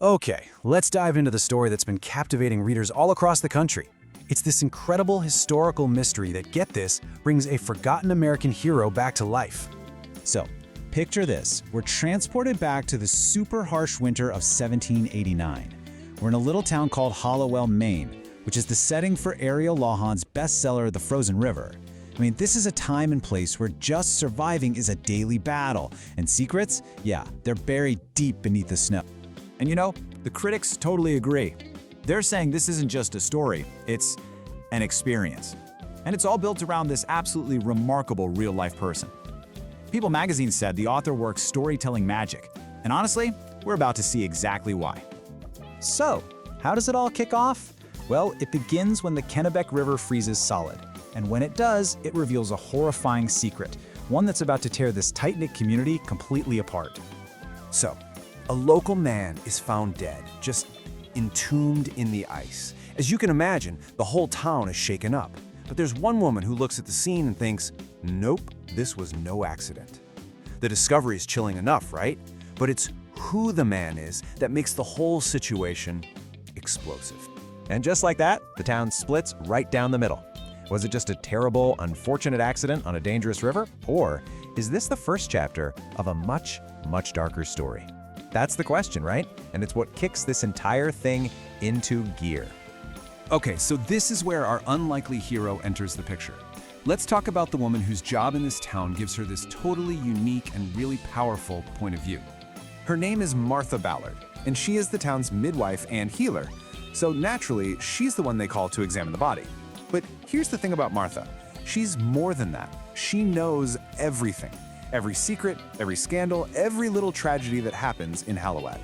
Okay, let's dive into the story that's been captivating readers all across the country. It's this incredible historical mystery that, get this, brings a forgotten American hero back to life. So, picture this. We're transported back to the super harsh winter of 1789. We're in a little town called Hallowell, Maine, which is the setting for Ariel Lawhon's bestseller, The Frozen River. I mean, this is a time and place where just surviving is a daily battle, and secrets, yeah, they're buried deep beneath the snow. And you know, the critics totally agree. They're saying this isn't just a story, it's an experience. And it's all built around this absolutely remarkable real-life person. People magazine said the author works storytelling magic. And honestly, we're about to see exactly why. So, how does it all kick off? Well, it begins when the Kennebec River freezes solid. And when it does, it reveals a horrifying secret, one that's about to tear this tight-knit community completely apart. So, a local man is found dead, just entombed in the ice. As you can imagine, the whole town is shaken up. But there's one woman who looks at the scene and thinks, nope, this was no accident. The discovery is chilling enough, right? But it's who the man is that makes the whole situation explosive. And just like that, the town splits right down the middle. Was it just a terrible, unfortunate accident on a dangerous river? Or is this the first chapter of a much, much darker story? That's the question, right? And it's what kicks this entire thing into gear. Okay, so this is where our unlikely hero enters the picture. Let's talk about the woman whose job in this town gives her this totally unique and really powerful point of view. Her name is Martha Ballard, and she is the town's midwife and healer. So naturally, she's the one they call to examine the body. But here's the thing about Martha. She's more than that. She knows everything. Every secret, every scandal, every little tragedy that happens in Hallowell.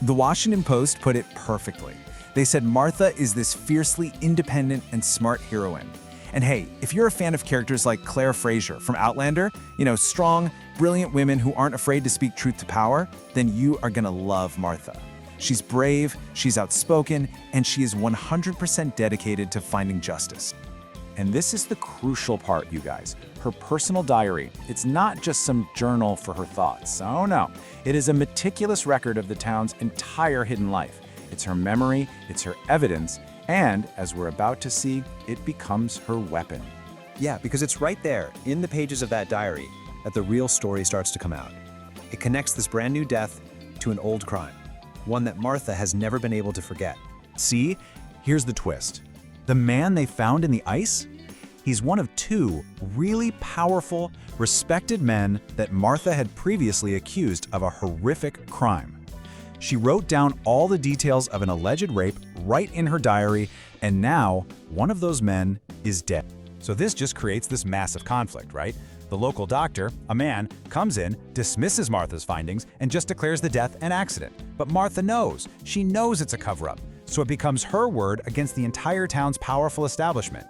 The Washington Post put it perfectly. They said Martha is this fiercely independent and smart heroine. And hey, if you're a fan of characters like Fraser from Outlander, strong, brilliant women who aren't afraid to speak truth to power, then you are gonna love Martha. She's brave, she's outspoken, and she is 100% dedicated to finding justice. And this is the crucial part, you guys. Her personal diary. It's not just some journal for her thoughts. Oh no, it is a meticulous record of the town's entire hidden life. It's her memory, it's her evidence, and as we're about to see, it becomes her weapon. Yeah, because it's right there, in the pages of that diary, that the real story starts to come out. It connects this brand new death to an old crime, one that Martha has never been able to forget. See, here's the twist. The man they found in the ice? He's one of two really powerful, respected men that Martha had previously accused of a horrific crime. She wrote down all the details of an alleged rape right in her diary, and now one of those men is dead. So this just creates this massive conflict, right? The local doctor, a man, comes in, dismisses Martha's findings, and just declares the death an accident. But Martha knows. She knows it's a cover-up. So it becomes her word against the entire town's powerful establishment.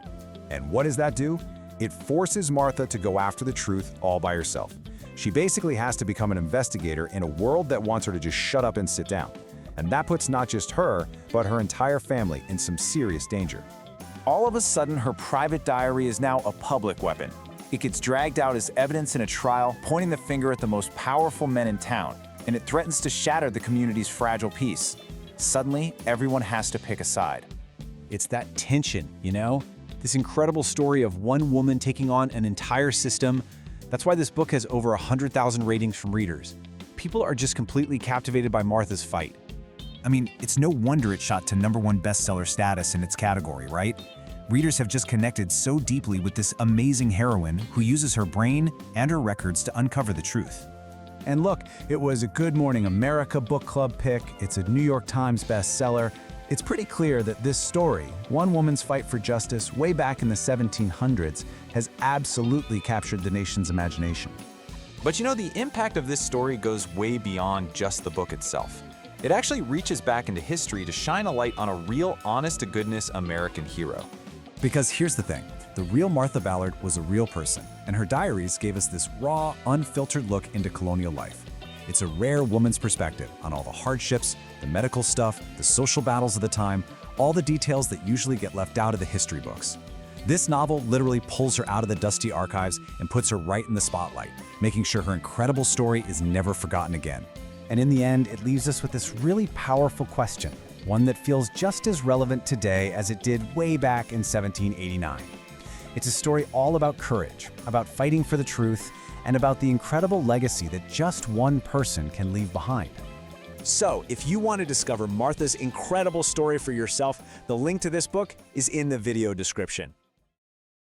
And what does that do? It forces Martha to go after the truth all by herself. She basically has to become an investigator in a world that wants her to just shut up and sit down. And that puts not just her, but her entire family in some serious danger. All of a sudden, her private diary is now a public weapon. It gets dragged out as evidence in a trial, pointing the finger at the most powerful men in town, and it threatens to shatter the community's fragile peace. Suddenly, everyone has to pick a side. It's that tension, This incredible story of one woman taking on an entire system. That's why this book has over 100,000 ratings from readers. People are just completely captivated by Martha's fight. I mean, it's no wonder it shot to #1 bestseller status in its category, right? Readers have just connected so deeply with this amazing heroine who uses her brain and her records to uncover the truth. And look, it was a Good Morning America book club pick. It's a New York Times bestseller. It's pretty clear that this story, one woman's fight for justice way back in the 1700s, has absolutely captured the nation's imagination. But the impact of this story goes way beyond just the book itself. It actually reaches back into history to shine a light on a real, honest-to-goodness American hero. Because here's the thing, the real Martha Ballard was a real person, and her diaries gave us this raw, unfiltered look into colonial life. It's a rare woman's perspective on all the hardships, the medical stuff, the social battles of the time, all the details that usually get left out of the history books. This novel literally pulls her out of the dusty archives and puts her right in the spotlight, making sure her incredible story is never forgotten again. And in the end, it leaves us with this really powerful question, one that feels just as relevant today as it did way back in 1789. It's a story all about courage, about fighting for the truth, and about the incredible legacy that just one person can leave behind. So, if you want to discover Martha's incredible story for yourself, the link to this book is in the video description.